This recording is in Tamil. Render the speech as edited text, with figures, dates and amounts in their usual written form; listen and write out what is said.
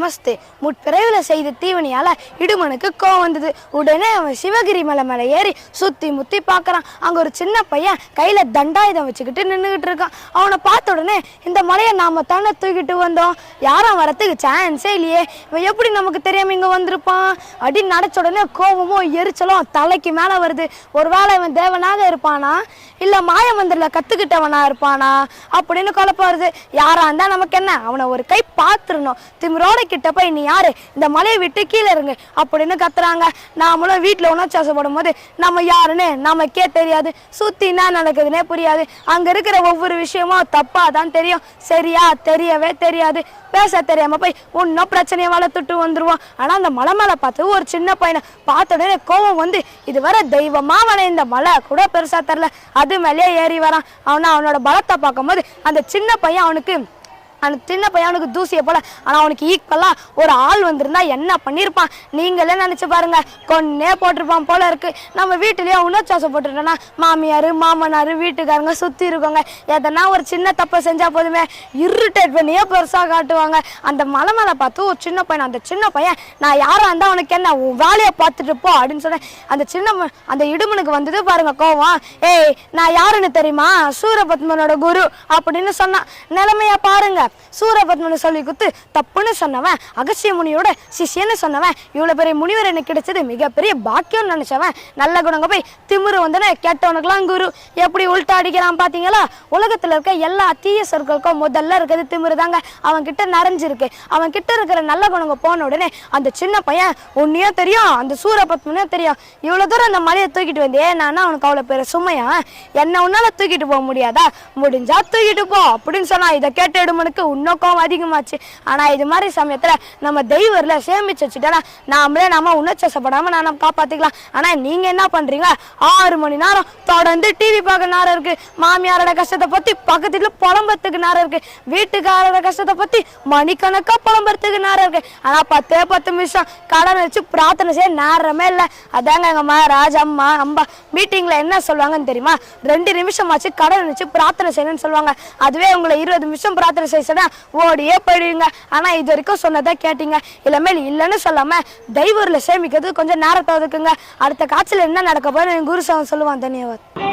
நமஸ்தே. முற்பிறவில செய்த தீவனியால இடுமனுக்கு கோவம் வந்தது. உடனே அவன் சிவகிரி மலை மேலே ஏறி சுத்தி முத்தி பார்க்கறான். அங்க ஒரு சின்ன பையன் கையில தண்டாயுதம் வச்சுக்கிட்டு நின்றுகிட்டு இருக்கான். அவனை பார்த்த உடனே இந்த மலையை நாம தானே தூக்கிட்டு வந்தோம், யாரும் வரத்துக்கு சான்ஸே இல்லையே, இவன் எப்படி நமக்கு தெரியாம இங்க வந்திருப்பான் அப்படின்னு நினைச்ச உடனே கோபமும் எரிச்சலும் தலைக்கு மேல வருது. ஒருவேளை இவன் தேவனாக இருப்பானா இல்ல மாய மந்திரில கத்துக்கிட்டவனா இருப்பானா அப்படின்னு குழப்பம் வருது. யாரா இருந்தா நமக்கு என்ன, அவனை ஒரு கை பார்த்துடணும். திமிரோட கிட்ட போய் நீ யாரு, இந்த மலையை விட்டு கீழே இருங்க அப்படின்னு கத்துறாங்க. நாமளும் வீட்டுல உணர்ச்சாசப்படும் போது நம்ம யாருன்னு நமக்கே தெரியாது, சுத்தி என்ன நடக்குதுன்னே புரியாது. அங்க இருக்கிற ஒவ்வொரு விஷயமும் தப்பா தான் தெரியும், சரியா தெரியவே தெரியாது. பேச தெரியாம போய் இன்னும் பிரச்சனையை வளர்த்துட்டு வந்துருவான். ஆனா அந்த மலை மேல பார்த்து ஒரு சின்ன பையனை பார்த்த உடனே கோவம் வந்து இதுவரை தெய்வமா இந்த மலை கூட பெருசா தெரியல, அது மேலேயே ஏறி வரான். அவனோட பலத்தை பார்க்கும்போது அந்த சின்ன பையன் அவனுக்கு தூசியை போல, ஆனா அவனுக்கு ஈக்குவலா ஒரு ஆள் வந்திருந்தா என்ன பண்ணிருப்பான் நீங்களே நினைச்சு பாருங்க. கொன்னே போட்டிருப்பான் போல இருக்கு. நம்ம வீட்டுலயே உணர்ச்சாசம் போட்டுட்டோம்னா மாமியார் மாமனார் வீட்டுக்காரங்க சுத்தி இருக்கவங்க எதனா ஒரு சின்ன தப்பை செஞ்சா போதுமே இரிட்டேட் பண்ணியே பெருசா காட்டுவாங்க. அந்த மலை மேல பார்த்து ஒரு சின்ன பையன், அந்த சின்ன பையன் நான் யாரா இருந்தா அவனுக்கு என்ன, உன் வேலையை பார்த்துட்டு போ அப்படின்னு சொன்னேன். அந்த இடுமனுக்கு வந்தது பாருங்க கோவம். ஏய் நான் யாருன்னு தெரியுமா, சூரபத்மனோட குரு அப்படின்னு சொன்னான். நிலைமையா பாருங்க, சூரபத்மனை சொல்லி குத்து தப்புன்னு சொன்னவன், அகஸ்திய முனியோட சிஷியன்னு சொன்னவன், இவ்வளவு பெரிய முனிவர் எனக்கு கிடைச்சது மிகப்பெரிய பாக்கியம்னு நினைச்சவன், நல்ல குணங்க போய் திமிரு வந்தன கேட்டவனுக்குலாம் குரு. எப்படி உள்டா அடிக்கிறான் பாத்தீங்களா. உலகத்துல இருக்க எல்லா தீய சொற்களுக்கும் முதல்ல இருக்கிறது திமிரு தாங்க. அவன் கிட்ட நிறைஞ்சிருக்கு. அவன் கிட்ட இருக்கிற நல்ல குணங்க போன உடனே அந்த சின்ன பையன் உன்னையும் தெரியும் அந்த சூரபத்மனையும் தெரியும், இவ்வளவு தூரம் அந்த மலையை தூக்கிட்டு வந்தே நானா அவனுக்கு அவ்வளவு பேர சுமையா, என்ன உன்னால தூக்கிட்டு போக முடியாதா, முடிஞ்சா தூக்கிட்டு போ அப்படின்னு சொன்னா. இதை கேட்ட இடுமனுக்கு உன்னோக்கம் அதிகமாச்சு. ஆனா இது மாதிரி சமயத்துல நம்ம தெய்வர்ல சேமிச்சு வச்சுட்டா நாம உணர்ச்சப்படாம நம்ம காப்பாத்திக்கலாம். ஆனா நீங்க என்ன பண்றீங்க, 6 மணி நேரம் தொடர்ந்து டிவி பார்க்க நேரம் இருக்கு, மாமியாரோட கஷ்டத்தை பத்தி பக்கத்துல புலம்புறதுக்கு நேரம் இருக்கு, வீட்டுக்காரோட கஷ்டத்தை பத்தி மணிக்கணக்கா புலம்புறதுக்கு நேரம் இருக்கு. ஆனா 10 நிமிஷம் கடன் வச்சு பிரார்த்தனை செய்ய நேரமே இல்லை. அதாங்க எங்க மகாராஜ் அம்மா அம்பா மீட்டிங்ல என்ன சொல்லுவாங்கன்னு தெரியுமா, 2 நிமிஷம் ஆச்சு கடன் வச்சு பிரார்த்தனை செய்யணும்னு சொல்லுவாங்க. அதுவே உங்களை 20 நிமிஷம் பிரார்த்தனை செய்ய ஓடியே போயிடுவீங்க. ஆனா இது வரைக்கும் சொன்னதை கேட்டீங்க, இளமேல் இல்லைன்னு சொல்லாம தெய்வர்ல சேமிக்கிறது கொஞ்சம் நேரத்தை ஒதுக்குங்க. அடுத்த காட்சியில என்ன நடக்க போய் குரு சொல்லுவான். தன்யவாத்.